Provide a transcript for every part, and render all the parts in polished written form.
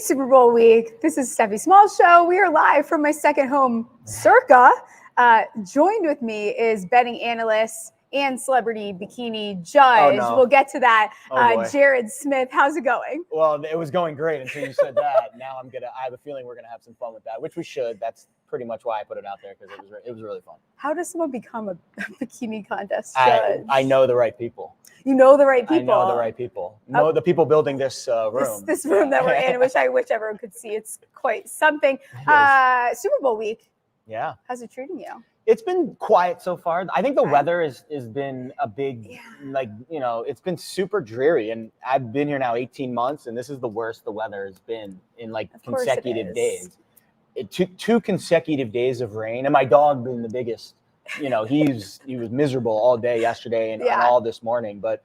Super Bowl week. This is Stephie Smalls show. We are live from my second home, Circa. Joined with me is betting analyst and celebrity bikini judge. Oh, no. We'll get to that. Oh, Jared Smith, how's it going? Well, it was going great until you said that. Now I have a feeling we're gonna have some fun with that, which we should. That's pretty much why I put it out there, because it was really fun. How does someone become a bikini contest judge? I know the right people. You know the right people. I know the right people. Know the people building this room. This room that we're in, which I wish everyone could see. It's quite something. Super Bowl week. Yeah. How's it treating you? It's been quiet so far. I think the weather has been a big, it's been super dreary. And I've been here now 18 months, and this is the worst the weather has been in consecutive days. Two consecutive days of rain, and my dog being the biggest. He was miserable all day yesterday and all this morning. But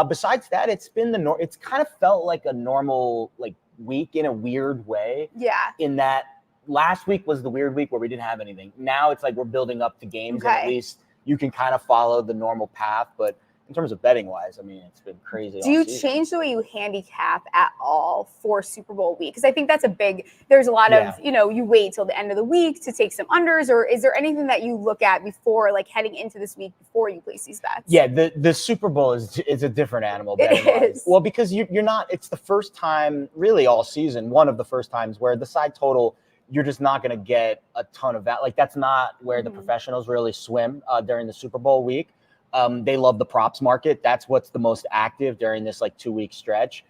besides that, it's been it's kind of felt like a normal week in a weird way. Yeah. In that last week was the weird week where we didn't have anything. Now it's like we're building up to games, and at least you can kind of follow the normal path. But in terms of betting wise, I mean, it's been crazy. Do you change the way you handicap at all for Super Bowl week? Because I think that's there's a lot of, you wait till the end of the week to take some unders, or is there anything that you look at before, heading into this week before you place these bets? Yeah, the Super Bowl is a different animal. It is. Well, because you're not, it's the first time really all season, one of the first times where the side total, you're just not going to get a ton of that. That's not where the professionals really swim during the Super Bowl week. They love the props market. That's what's the most active during this 2-week stretch.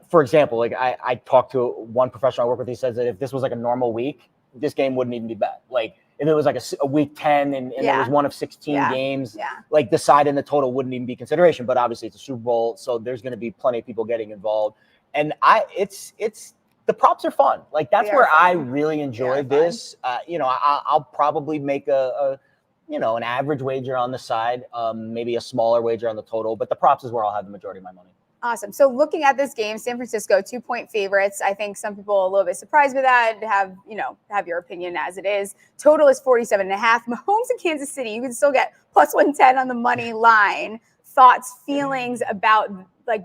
For example, I talked to one professional I work with. He says that if this was a normal week, this game wouldn't even be bet. If it was a week 10 and there was one of 16 games, the side and the total wouldn't even be consideration. But obviously it's a Super Bowl, so there's going to be plenty of people getting involved. And the props are fun. That's where I really enjoy this. I'll probably make an average wager on the side, maybe a smaller wager on the total, but the props is where I'll have the majority of my money. Awesome. So looking at this game, San Francisco 2-point favorites. I think some people are a little bit surprised with that. Have your opinion as it is. Total is 47.5. Mahomes in Kansas City, you can still get plus 110 on the money line. Thoughts, feelings about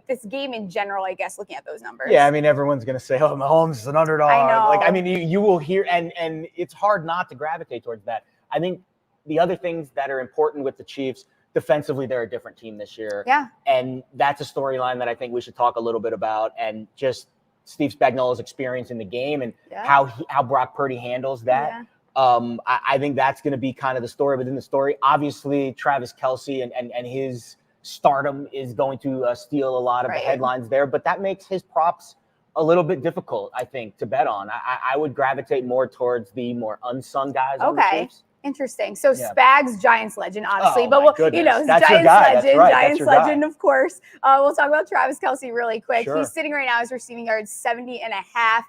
this game in general, I guess, looking at those numbers. Yeah, I mean, everyone's going to say, oh, Mahomes is an underdog. I know. You will hear, and it's hard not to gravitate towards that. I think the other things that are important with the Chiefs, defensively, they're a different team this year. Yeah. And that's a storyline that I think we should talk a little bit about, and just Steve Spagnuolo's experience in the game and how Brock Purdy handles that. Yeah. I think that's going to be kind of the story within the story. Obviously, Travis Kelce and his stardom is going to steal a lot of the headlines there, but that makes his props a little bit difficult, I think, to bet on. I would gravitate more towards the more unsung guys on the Chiefs. Interesting. So Spags, Giants legend, obviously, but Giants legend, of course. We'll talk about Travis Kelce really quick. Sure. He's sitting right now as receiving yards 70.5.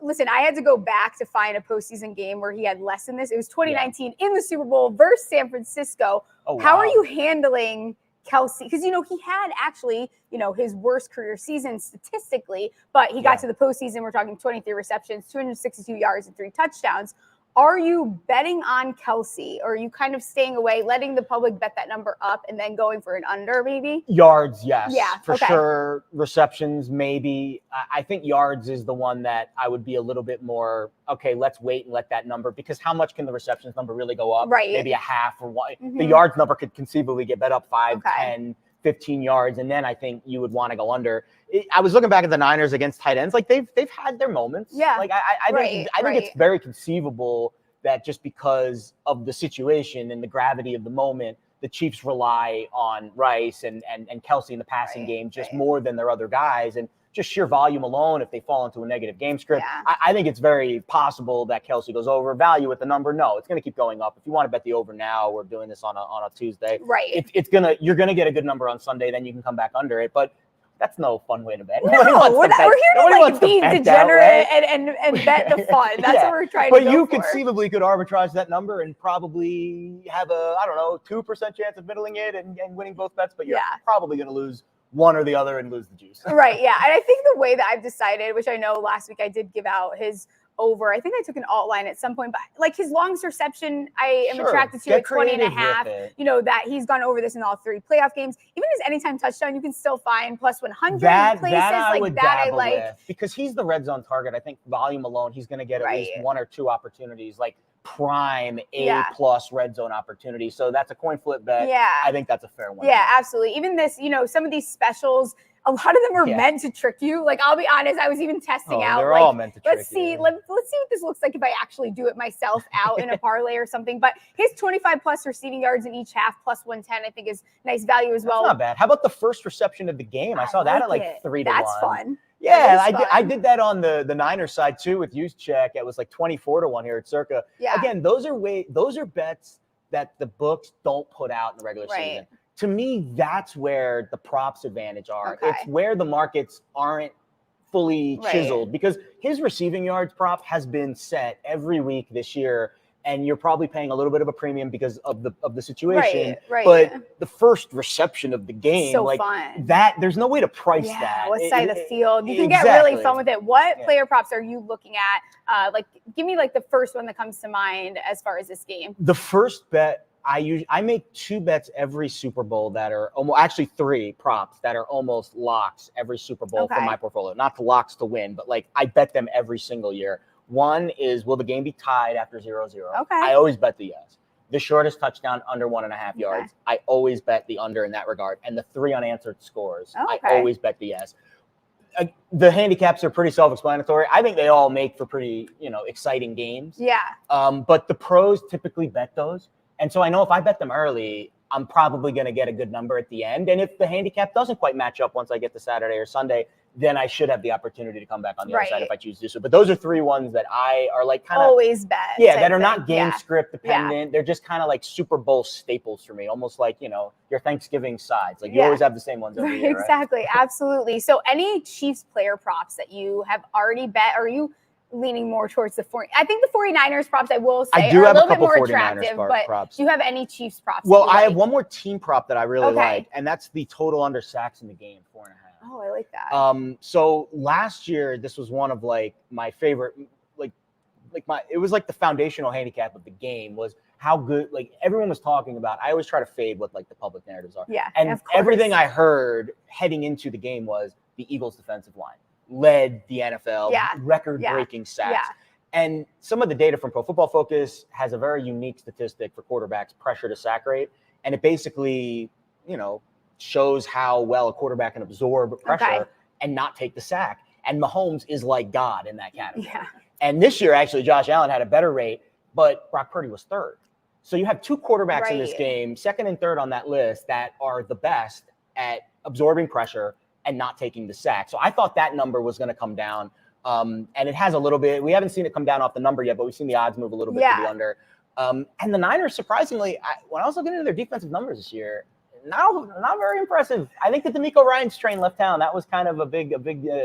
Listen, I had to go back to find a postseason game where he had less than this. It was 2019 in the Super Bowl versus San Francisco. Oh, wow. How are you handling Kelce? Because, he had actually, his worst career season statistically, but he got to the postseason. We're talking 23 receptions, 262 yards, and 3 touchdowns. Are you betting on Kelce, or are you kind of staying away, letting the public bet that number up and then going for an under maybe? Yards, yes. Yeah, for sure. Receptions, maybe. I think yards is the one that I would be a little bit more, okay, let's wait and let that number, because how much can the receptions number really go up? Right. Maybe a half or one. The yards number could conceivably get bet up 5, 10, 15 yards, and then I think you would want to go under. I was looking back at the Niners against tight ends. They've had their moments. Yeah. I think it's very conceivable that just because of the situation and the gravity of the moment, the Chiefs rely on Rice and Kelce in the passing game just more than their other guys. And just sheer volume alone, if they fall into a negative game script, I think it's very possible that Kelce goes over. Value with the number, no, it's going to keep going up. If you want to bet the over now, we're doing this on a Tuesday. Right. You're gonna get a good number on Sunday, then you can come back under it. But that's no fun way to bet. No, we're here to be degenerate and bet the fun. That's what we're trying to do. But you conceivably could arbitrage that number and probably have 2% chance of middling it and winning both bets, but you're probably going to lose one or the other and lose the juice. Right, yeah. And I think the way that I've decided, which I know last week I did give out his over. I think I took an alt line at some point, but his longest reception, I am attracted to at 20.5. That he's gone over this in all 3 playoff games. Even his anytime touchdown, you can still find plus 100 places. That I like that I like. With, because he's the red zone target. I think volume alone, he's going to get at least 1 or 2 opportunities, like prime A+ red zone opportunity. So that's a coin flip bet. Yeah. I think that's a fair one. Yeah, absolutely. Even this, some of these specials, a lot of them are meant to trick you. Like, I'll be honest, I was even testing out. They're like, all meant to trick you. Let's see what this looks like if I actually do it myself out in a parlay or something. But his 25+ receiving yards in each half, plus 110, I think is nice value as well. That's not bad. How about the first reception of the game? I saw that at like 3 to 1. That's fun. Yeah, I did that on the Niners side too with use check. It was like 24 to 1 here at Circa. Yeah. Again, those are bets that the books don't put out in the regular season. To me, that's where the props advantage are. Okay. It's where the markets aren't fully chiseled because his receiving yards prop has been set every week this year. And you're probably paying a little bit of a premium because of the situation. Right. But the first reception of the game, so fun. There's no way to price that. What side of the field? You can get really fun with it. What player props are you looking at? Give me like the first one that comes to mind as far as this game. The first bet I make 2 bets every Super Bowl that are actually 3 props that are almost locks every Super Bowl for my portfolio. Not the locks to win, but like I bet them every single year. One is, will the game be tied after 0-0? Okay. I always bet the yes. The shortest touchdown under 1.5 yards. I always bet the under in that regard. And the 3 unanswered scores. I always bet the yes. The handicaps are pretty self-explanatory. I think they all make for pretty, exciting games. Yeah. But the pros typically bet those. And so I know if I bet them early, I'm probably going to get a good number at the end. And if the handicap doesn't quite match up once I get to Saturday or Sunday, then I should have the opportunity to come back on the other side if I choose to do so. But those are 3 ones that I are like kind of always bet. Yeah, that are not game script dependent. Yeah. They're just kind of like Super Bowl staples for me, almost like, your Thanksgiving sides. Like you always have the same ones every year. Exactly. Right? Absolutely. So any Chiefs player props that you have already bet, are you leaning more towards the 40? I think the 49ers props, I will say, are a little bit more attractive, but props. Do you have any Chiefs props? Well, I have one more team prop that I really like, and that's the total under sacks in the game, 4.5. Oh, I like that. So last year, this was one of like my favorite, it was like the foundational handicap of the game was how good, like everyone was talking about. I always try to fade what like the public narratives are. Yeah. And everything I heard heading into the game was the Eagles defensive line led the NFL record-breaking sacks. Yeah. And some of the data from Pro Football Focus has a very unique statistic for quarterbacks' pressure to sack rate. And it basically, shows how well a quarterback can absorb pressure and not take the sack. And Mahomes is like God in that category. Yeah. And this year, actually, Josh Allen had a better rate, but Brock Purdy was 3rd. So you have 2 quarterbacks in this game, 2nd and 3rd on that list, that are the best at absorbing pressure and not taking the sack. So I thought that number was going to come down. And it has a little bit. We haven't seen it come down off the number yet, but we've seen the odds move a little bit to the under. And the Niners, surprisingly, when I was looking into their defensive numbers this year, not very impressive. I think that DeMeco Ryans train left town. That was kind of a big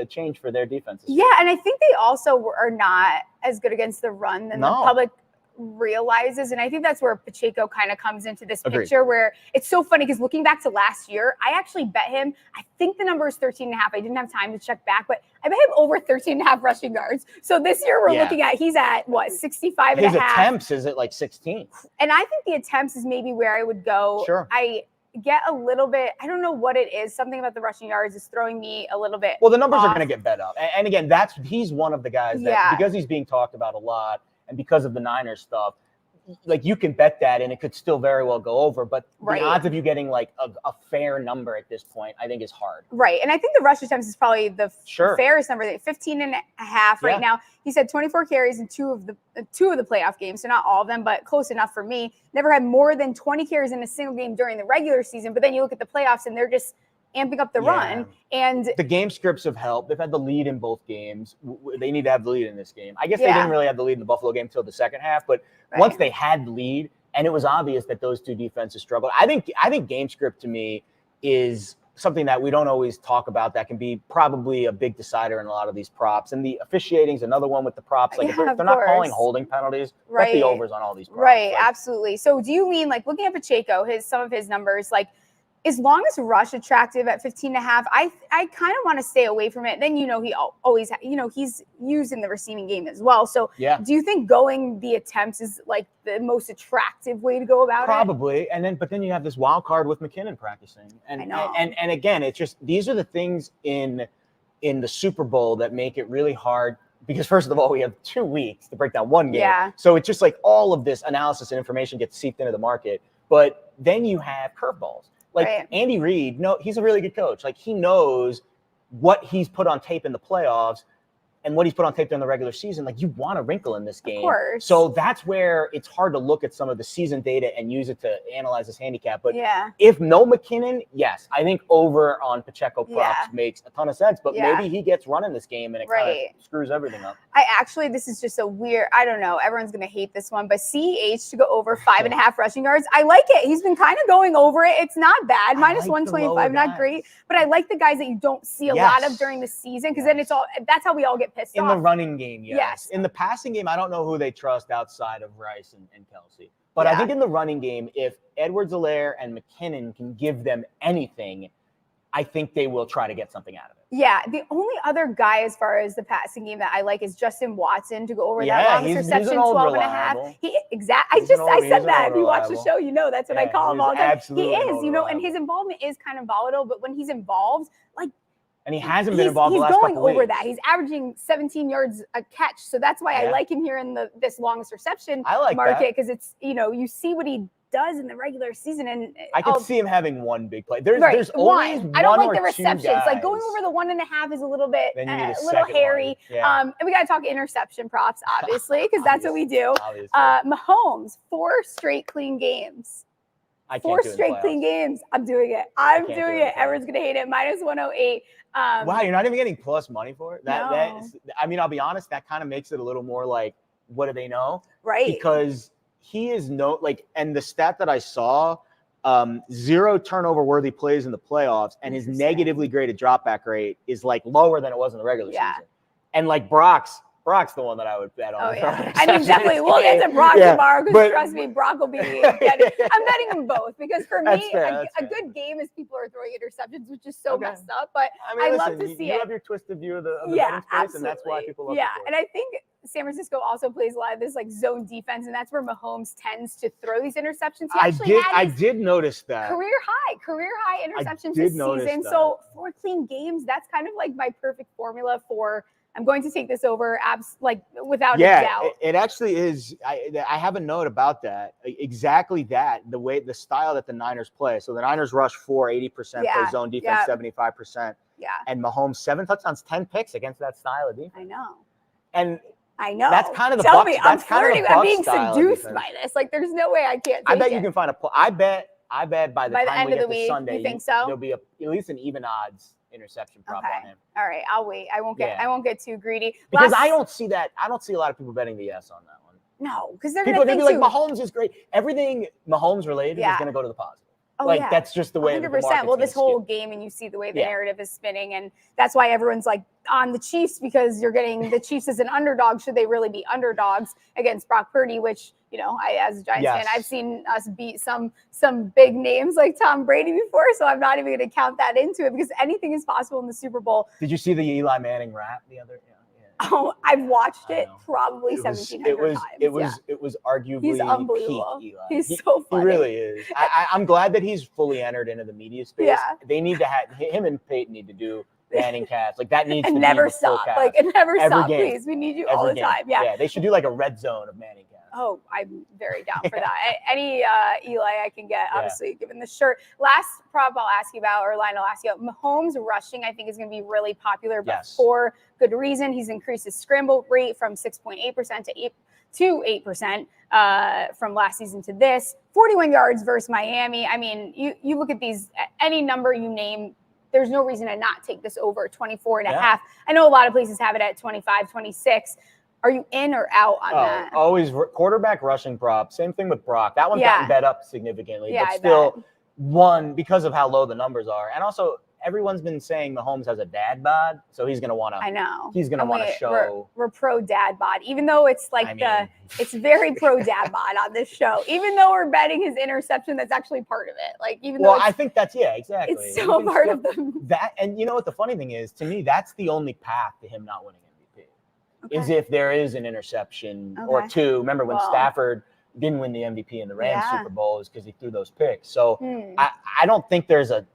change for their defense. Yeah, and I think they also are not as good against the run than the public realizes. And I think that's where Pacheco kind of comes into this picture, where it's so funny because looking back to last year, I actually bet him, I think the number is 13.5. I didn't have time to check back, but I bet him over 13.5 rushing yards. So this year we're looking at, he's at what, 65 and a half. His attempts is at like 16. And I think the attempts is maybe where I would go. Sure. I get a little bit, I don't know what it is. Something about the rushing yards is throwing me a little bit. Well, the numbers are going to get bet up. And again, he's one of the guys that, because he's being talked about a lot and because of the Niners stuff, like you can bet that and it could still very well go over, but the odds of you getting like a fair number at this point, I think is hard. Right. And I think the rush attempts is probably the fairest number, 15 and a half right now. He said 24 carries in two of the playoff games. So not all of them, but close enough for me. Never had more than 20 carries in a single game during the regular season. But then you look at the playoffs and they're just amping up the run. And the game scripts have helped. They've had the lead in both games. They need to have the lead in this game. I guess they didn't really have the lead in the Buffalo game until the second half, but once they had the lead and it was obvious that those two defenses struggled, I think game script to me is something that we don't always talk about that can be probably a big decider in a lot of these props. And the officiating is another one with the props. Like if they're not calling holding penalties, bet the overs on all these props. Right, absolutely. So do you mean, like, looking at Pacheco, some of his numbers, like as long as rush attractive at 15.5, I kind of want to stay away from it. Then, he always, he's used in the receiving game as well. So do you think going the attempts is like the most attractive way to go about it? Probably. But then you have this wild card with McKinnon practicing. And, I know. And again, it's just, these are the things in the Super Bowl that make it really hard. Because first of all, we have 2 weeks to break down one game. Yeah. So it's just like all of this analysis and information gets seeped into the market. But then you have curveballs. Like Andy Reid, he's a really good coach. Like he knows what he's put on tape in the playoffs and what he's put on tape during the regular season. Like you want a wrinkle in this game. Of course. So that's where it's hard to look at some of the season data and use it to analyze this handicap. But yeah, if no McKinnon, yes, I think over on Pacheco props makes a ton of sense. But maybe he gets running this game and it kind of screws everything up. This is just a weird, I don't know, everyone's going to hate this one, but CEH to go over 5.5 rushing yards. I like it. He's been kind of going over it. It's not bad. Minus 125, not great. But I like the guys that you don't see a lot of during the season because then that's how we all get pissed off. In the running game, yes. In the passing game, I don't know who they trust outside of Rice and Kelce. But I think in the running game, if Edwards-Helaire and McKinnon can give them anything, I think they will try to get something out of it. Yeah, the only other guy as far as the passing game that I like is Justin Watson to go over that longest reception, 12.5. I said that. If you watch the show, that's what I call him all the time. He is, and his involvement is kind of volatile, but when he's involved, and he hasn't been involved the last couple weeks. He's going over that. He's averaging 17 yards a catch. So that's why I like him here in this longest reception market because it's, you see what he does in the regular season. And I could see him having one big play. There's always one. I don't like the receptions. Like going over the 1.5 is a little bit, a little hairy. And we got to talk interception props, obviously, because that's what we do. Mahomes, 4 straight clean games. 4 straight clean games. I'm doing it. I'm doing it. Everyone's going to hate it. Minus 108. Wow, you're not even getting plus money for it? No. I'll be honest, that kind of makes it a little more like, what do they know? Right. Because he is and the stat that I saw, 0 turnover-worthy plays in the playoffs, and his negatively graded dropback rate is like lower than it was in the regular season. And like Brock's the one that I would bet on. Oh, yeah. I mean, definitely. We'll get to Brock tomorrow because trust me, Brock will be I'm betting them both because for me, a good game is people are throwing interceptions, which is so messed up. But I love to see it. You have your twisted view of the betting space, and that's why people love it. And I think San Francisco also plays a lot of this like zone defense, and that's where Mahomes tends to throw these interceptions. I did notice that. Career high interceptions this season. So 4 clean games, that's kind of like my perfect formula for I'm going to take this over without a doubt. It actually is. I have a note about that. Exactly that. The style that the Niners play. So the Niners rush 80%, play zone defense 75%. Yeah. And Mahomes 7 touchdowns, 10 picks against that style of defense. I know. And I know. That's kind of the Tell Bucs. me, I'm flirting. I'm being seduced by this. Like, there's no way I can't. I bet you can find I bet by the time we get to Sunday, you think so? There'll be at least an even odds interception prop on him. All right, I'll wait. I won't get too greedy because I don't see that. I don't see a lot of people betting the yes on that one. No, because they're going to be like Mahomes is great. Everything Mahomes related is going to go to the positive. Oh, that's just the way 100%. Well, this whole game, and you see the way the narrative is spinning, and that's why everyone's like on the Chiefs because you're getting the Chiefs as an underdog. Should they really be underdogs against Brock Purdy? Which I, as a Giants fan, I've seen us beat some big names like Tom Brady before, so I'm not even going to count that into it because anything is possible in the Super Bowl. Did you see the Eli Manning rap the other? Oh, I've watched it probably 1,700 times. It was arguably he's unbelievable. peak Eli. He's so funny. He really is. I'm glad that he's fully entered into the media space. Yeah. They need to have him and Peyton need to do Manning cast. Like that needs to never be stop. Like it never stop. Please, we need you all the time. Yeah. They should do like a red zone of Manning cast. Oh, I'm very down for that. Any Eli I can get, obviously, given the shirt. Last prop I'll ask you about, or line I'll ask you about, Mahomes rushing, I think, is going to be really popular, but for good reason. He's increased his scramble rate from 6.8% to 8% from last season to this. 41 yards versus Miami. I mean, you look at these, any number you name, there's no reason to not take this over 24.5. I know a lot of places have it at 25, 26. Are you in or out on that? Always quarterback rushing prop. Same thing with Brock. That one's gotten bet up significantly, but still one because of how low the numbers are. And also everyone's been saying Mahomes has a dad bod, so he's gonna want to. I know. He's gonna want to show. We're pro dad bod, even though it's it's very pro dad bod on this show. Even though we're betting his interception, that's actually part of it. Like even though I think that's exactly. It's so part of them. That, and you know what the funny thing is, to me, that's the only path to him not winning MVP. Okay. Is if there is an interception or two. Remember when Stafford didn't win the MVP in the Rams Super Bowl is because he threw those picks. So I don't think there's a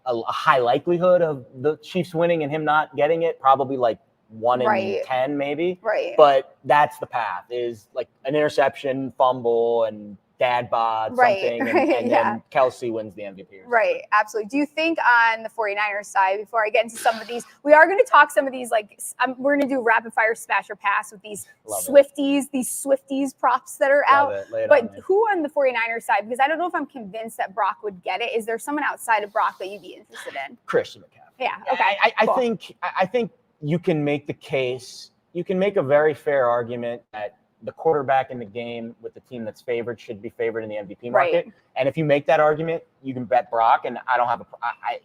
high likelihood of the Chiefs winning and him not getting it. Probably like 1 in 10 maybe. Right. But that's the path, is like an interception, fumble, and dad bod something, and then Kelce wins the MVP. Right, absolutely. Do you think on the 49ers side, before I get into some of these, we are going to talk some of these, like we're going to do rapid fire smash or pass with these Swifties props that are out. But who on the 49ers side, because I don't know if I'm convinced that Brock would get it. Is there someone outside of Brock that you'd be interested in? Christian McCaffrey. Yeah, okay. I think you can make the case, you can make a very fair argument that the quarterback in the game with the team that's favored should be favored in the MVP market. Right. And if you make that argument, you can bet Brock, and I don't have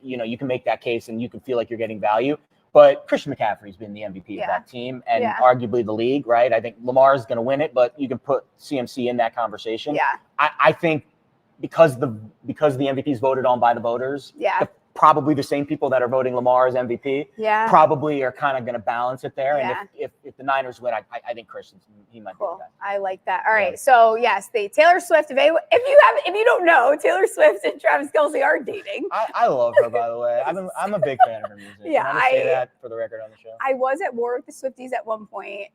you can make that case and you can feel like you're getting value. But Christian McCaffrey's been the MVP of that team and arguably the league, right? I think Lamar is going to win it, but you can put CMC in that conversation. Yeah. I think because the MVP is voted on by the voters, probably the same people that are voting Lamar as MVP probably are kind of going to balance it there. And if the Niners win, I think Christian, he might be the guy. I like that. All right. So yes, Taylor Swift, if you don't know, Taylor Swift and Travis Kelce are dating. I love her, by the way. I'm a big fan of her music. Yeah. I say that for the record on the show. I was at war with the Swifties at one point.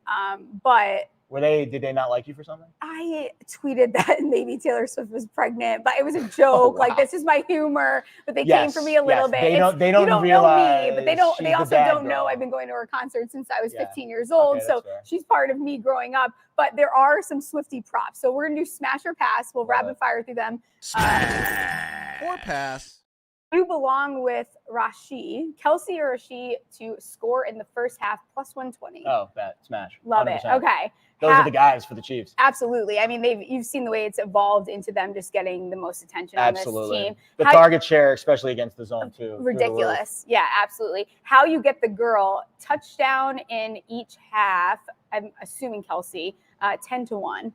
But did they not like you for something? I tweeted that maybe Taylor Swift was pregnant, but it was a joke. Like, this is my humor, but they came for me a little bit. They don't realize know me, but they also don't know I've been going to her concert since I was 15 years old. Okay, so she's part of me growing up. But there are some Swiftie props. So we're going to do smash or pass. We'll rapid fire through them. Smash or pass. You belong with Kelce or Rashid to score in the first half plus 120. Oh, bet. Smash. Love 100%. It. Okay. Those are the guys for the Chiefs. Absolutely. I mean, you've seen the way it's evolved into them just getting the most attention on this team. The target share, especially against the zone, too. Ridiculous. Yeah, absolutely. How you get the girl, touchdown in each half, I'm assuming Kelce, 10-1.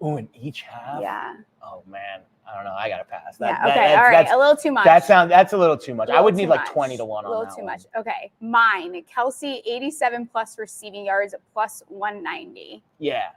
Ooh, in each half? Yeah. Oh, man. I don't know. I got to pass. All right. A little too much. That's a little too much. I would need like 20-1 on that. A little too much. Okay. Mine, Kelce, 87 plus receiving yards, plus 190. Yeah,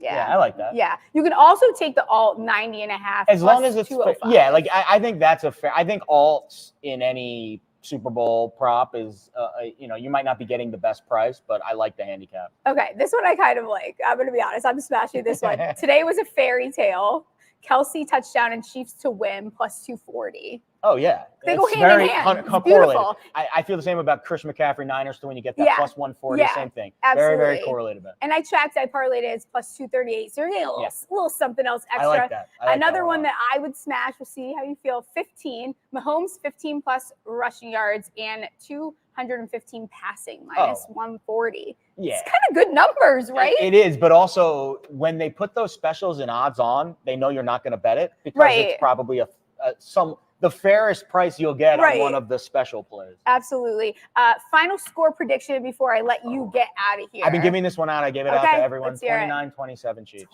I like that. Yeah. You can also take the alt 90.5. As long as it's fair. Yeah, like I think that's a fair. I think alts in any Super Bowl prop is, you might not be getting the best price, but I like the handicap. Okay. This one I kind of like. I'm going to be honest. I'm smashing this one. Today was a fairy tale. Kelce touchdown and Chiefs to win plus 240. Oh, yeah. They go hand in hand. It's beautiful. I feel the same about Christian McCaffrey Niners to when you get that plus 140. Same thing. Absolutely. Very, very correlated. And I parlayed it as plus 238. So you're getting a little something else extra. I like that. Another one that I would smash. We'll see how you feel. 15. Mahomes 15 plus rushing yards and 215 passing minus 140. Yeah. It's kind of good numbers, right? It is, but also when they put those specials and odds on, they know you're not going to bet it because it's probably the fairest price you'll get on one of the special plays. Absolutely. Final score prediction before I let you get out of here. I've been giving this one out. I gave it out to everyone. 29-27 Chiefs.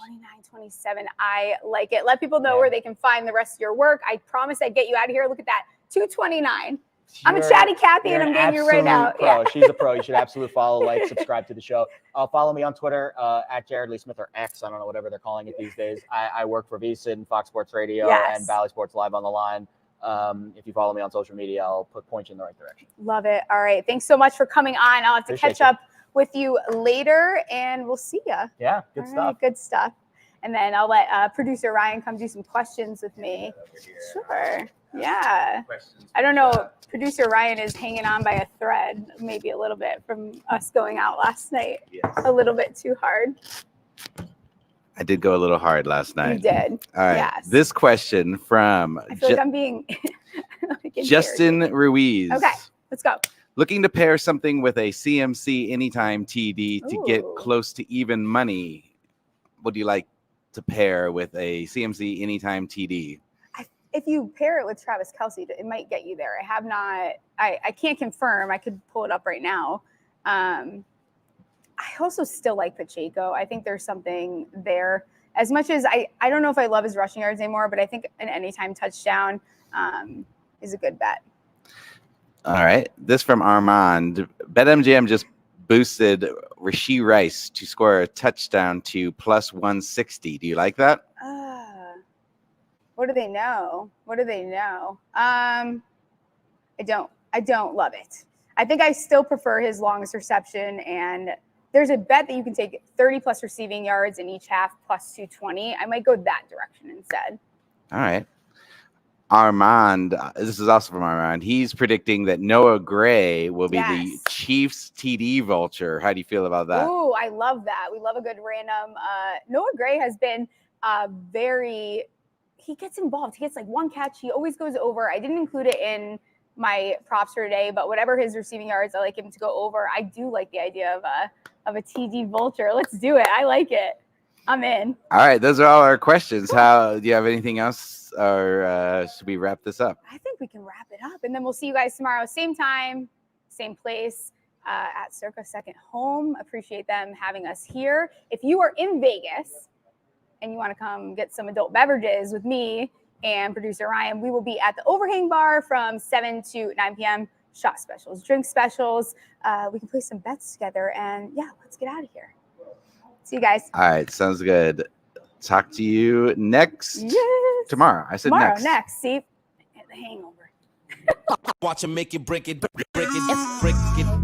29-27. I like it. Let people know where they can find the rest of your work. I promise I'd get you out of here. Look at that. 229. I'm a chatty Cathy, and I'm getting you right now. Pro. Yeah. She's a pro. You should absolutely follow, subscribe to the show. Follow me on Twitter at Jared Lee Smith or X. I don't know, whatever they're calling it these days. I work for VSiN and Fox Sports Radio and Valley Sports Live on the Line. If you follow me on social media, I'll point you in the right direction. Love it. All right. Thanks so much for coming on. I'll have to catch up with you later, and we'll see you. Yeah, good stuff. Right, good stuff. And then I'll let producer Ryan come do some questions with me. Sure. Yeah. I don't know. Producer Ryan is hanging on by a thread, maybe a little bit from us going out last night. Yes. A little bit too hard. I did go a little hard last night. You did. All right. Yes. This question from I feel like I'm being Justin Ruiz. Okay, let's go. Looking to pair something with a CMC anytime TD to get close to even money. What do you like to pair with a CMC anytime TD? if you pair it with Travis Kelce, it might get you there. I can't confirm. I could pull it up right now. I also still like Pacheco. I think there's something there. As much as I don't know if I love his rushing yards anymore, but I think an anytime touchdown is a good bet. All right. This from Armand. BetMGM just boosted Rashee Rice to score a touchdown to plus 160. Do you like that? What do they know? I don't love it. I think I still prefer his longest reception, and there's a bet that you can take 30 plus receiving yards in each half plus 220. I might go that direction instead. All right. Armand, this is also from Armand. He's predicting that Noah Gray will be the Chiefs TD vulture. How do you feel about that? Ooh, I love that. We love a good random. Noah Gray has been he gets involved. He gets like one catch. He always goes over. I didn't include it in my props for today, but whatever his receiving yards, I like him to go over. I do like the idea of a TD vulture. Let's do it. I like it. I'm in. All right. Those are all our questions. Do you have anything else, or should we wrap this up? I think we can wrap it up, and then we'll see you guys tomorrow. Same time, same place at Circa Second Home. Appreciate them having us here. If you are in Vegas and you want to come get some adult beverages with me and producer Ryan, we will be at the Overhang Bar from 7 to 9 p.m. Shot specials, drink specials. We can play some bets together, and yeah, let's get out of here. See you guys. All right, sounds good. Talk to you next tomorrow. I said next. See, the hangover. Watch him make it, break it, break it, break it.